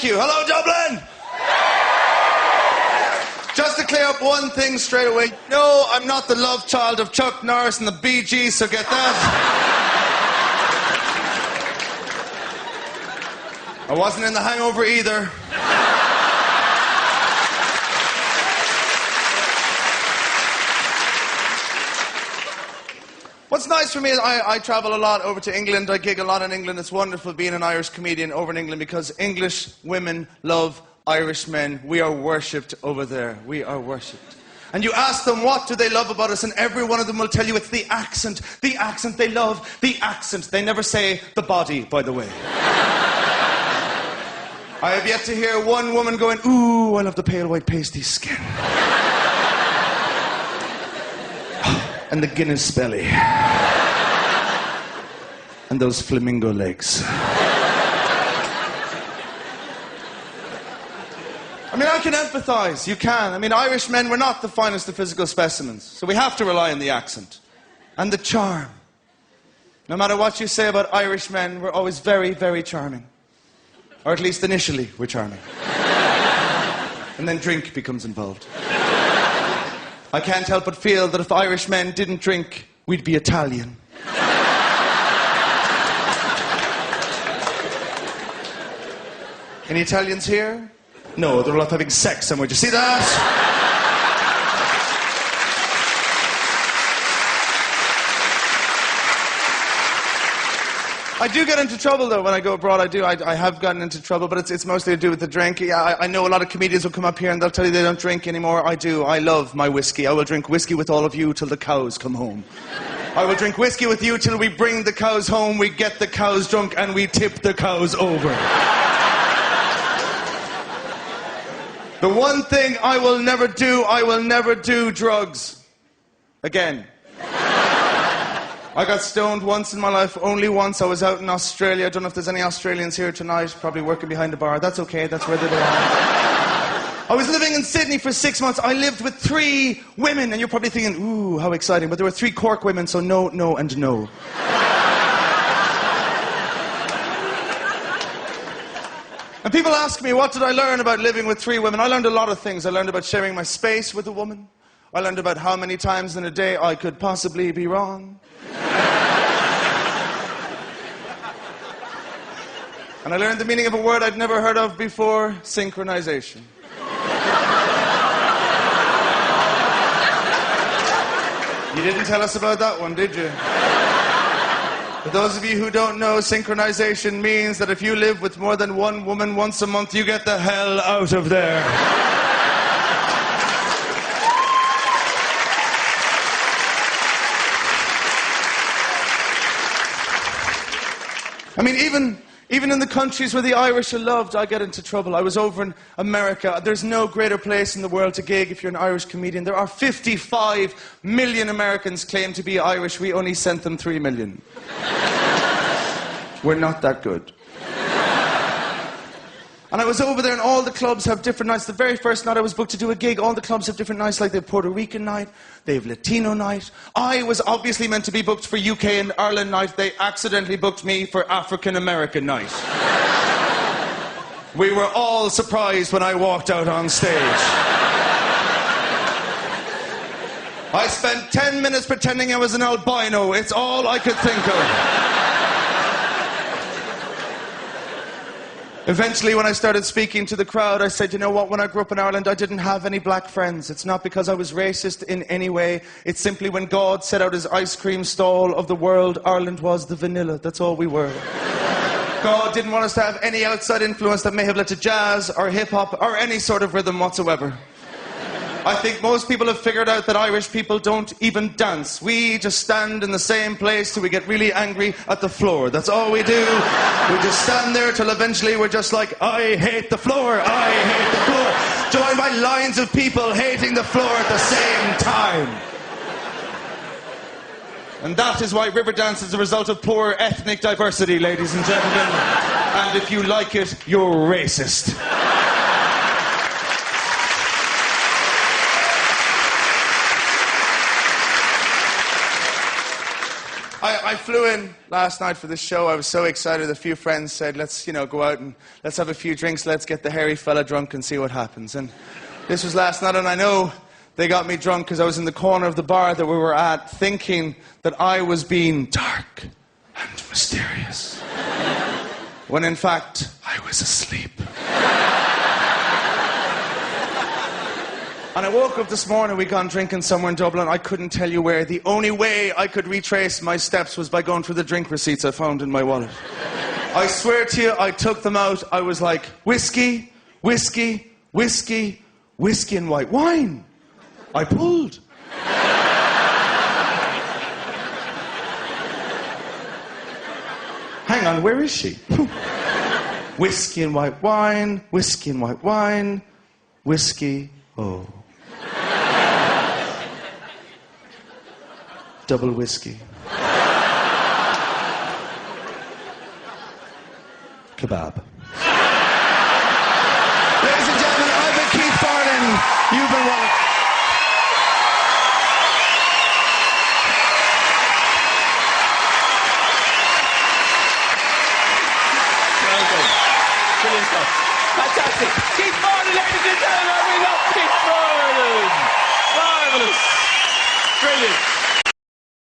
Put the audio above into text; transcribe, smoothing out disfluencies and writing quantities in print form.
Thank you. Hello, Dublin! Just to clear up one thing straight away. No, I'm not the love child of Chuck Norris and the Bee Gees, so get that. I wasn't in The Hangover either. What's nice for me is I travel a lot over to England. I gig a lot in England. It's wonderful being an Irish comedian over in England because English women love Irish men. We are worshipped over there. We are worshipped. And you ask them what do they love about us, and every one of them will tell you it's the accent. The accent they love. The accent. They never say the body, by the way. I have yet to hear one woman going, ooh, I love the pale white pasty skin. And the Guinness belly. And those flamingo legs. I mean, I can empathise. You can. I mean, Irish men, we're not the finest of physical specimens. So we have to rely on the accent. And the charm. No matter what you say about Irish men, we're always very, very charming. Or at least initially, we're charming. And then drink becomes involved. I can't help but feel that if Irish men didn't drink, we'd be Italian. Any Italians here? No, they're all having sex somewhere. Do you see that? I do get into trouble, though, when I go abroad. I have gotten into trouble, but it's mostly to do with the drink. Yeah, I know a lot of comedians will come up here and they'll tell you they don't drink anymore. I do. I love my whiskey. I will drink whiskey with all of you till the cows come home. I will drink whiskey with you till we bring the cows home, we get the cows drunk, and we tip the cows over. The one thing I will never do drugs. Again. I got stoned once in my life, only once. I was out in Australia. I don't know if there's any Australians here tonight, probably working behind the bar. That's okay, that's where they belong. I was living in Sydney for 6 months. I lived with 3 women, and you're probably thinking, ooh, how exciting. But there were 3 Cork women, so no, no, and no. And people ask me, what did I learn about living with 3 women? I learned a lot of things. I learned about sharing my space with a woman. I learned about how many times in a day I could possibly be wrong. And I learned the meaning of a word I'd never heard of before, synchronization. You didn't tell us about that one, did you? For those of you who don't know, synchronization means that if you live with more than one woman once a month, you get the hell out of there. I mean, even in the countries where the Irish are loved, I get into trouble. I was over in America. There's no greater place in the world to gig if you're an Irish comedian. There are 55 million Americans claim to be Irish. We only sent them 3 million. We're not that good. And I was over there, and all the clubs have different nights. The very first night I was booked to do a gig, all the clubs have different nights, like they have Puerto Rican night, they have Latino night. I was obviously meant to be booked for UK and Ireland night. They accidentally booked me for African American night. We were all surprised when I walked out on stage. I spent 10 minutes pretending I was an albino. It's all I could think of. Eventually, when I started speaking to the crowd, I said, you know what, when I grew up in Ireland, I didn't have any black friends. It's not because I was racist in any way. It's simply when God set out his ice cream stall of the world, Ireland was the vanilla. That's all we were. God didn't want us to have any outside influence that may have led to jazz or hip-hop or any sort of rhythm whatsoever. I think most people have figured out that Irish people don't even dance. We just stand in the same place till we get really angry at the floor. That's all we do. We just stand there till eventually we're just like, I hate the floor, I hate the floor. Joined by lines of people hating the floor at the same time. And that is why Riverdance is a result of poor ethnic diversity, ladies and gentlemen. And if you like it, you're racist. I flew in last night for this show. I was so excited. A few friends said, let's, go out and let's have a few drinks. Let's get the hairy fella drunk and see what happens. And this was last night, and I know they got me drunk because I was in the corner of the bar that we were at thinking that I was being dark and mysterious. When in fact, I was asleep. And I woke up this morning, we'd gone drinking somewhere in Dublin. I couldn't tell you where. The only way I could retrace my steps was by going through the drink receipts I found in my wallet. I swear to you, I took them out. I was like, whiskey, whiskey, whiskey, whiskey and white wine. I pulled. Hang on, where is she? Whiskey and white wine, whiskey and white wine, whiskey, oh. Double whiskey. Kebab. Ladies and gentlemen, I've been Keith Farnan. You've been one. Welcome. Brilliant stuff. Fantastic. Keith Farnan, ladies and gentlemen, we love Keith Farnan. Marvellous. Brilliant.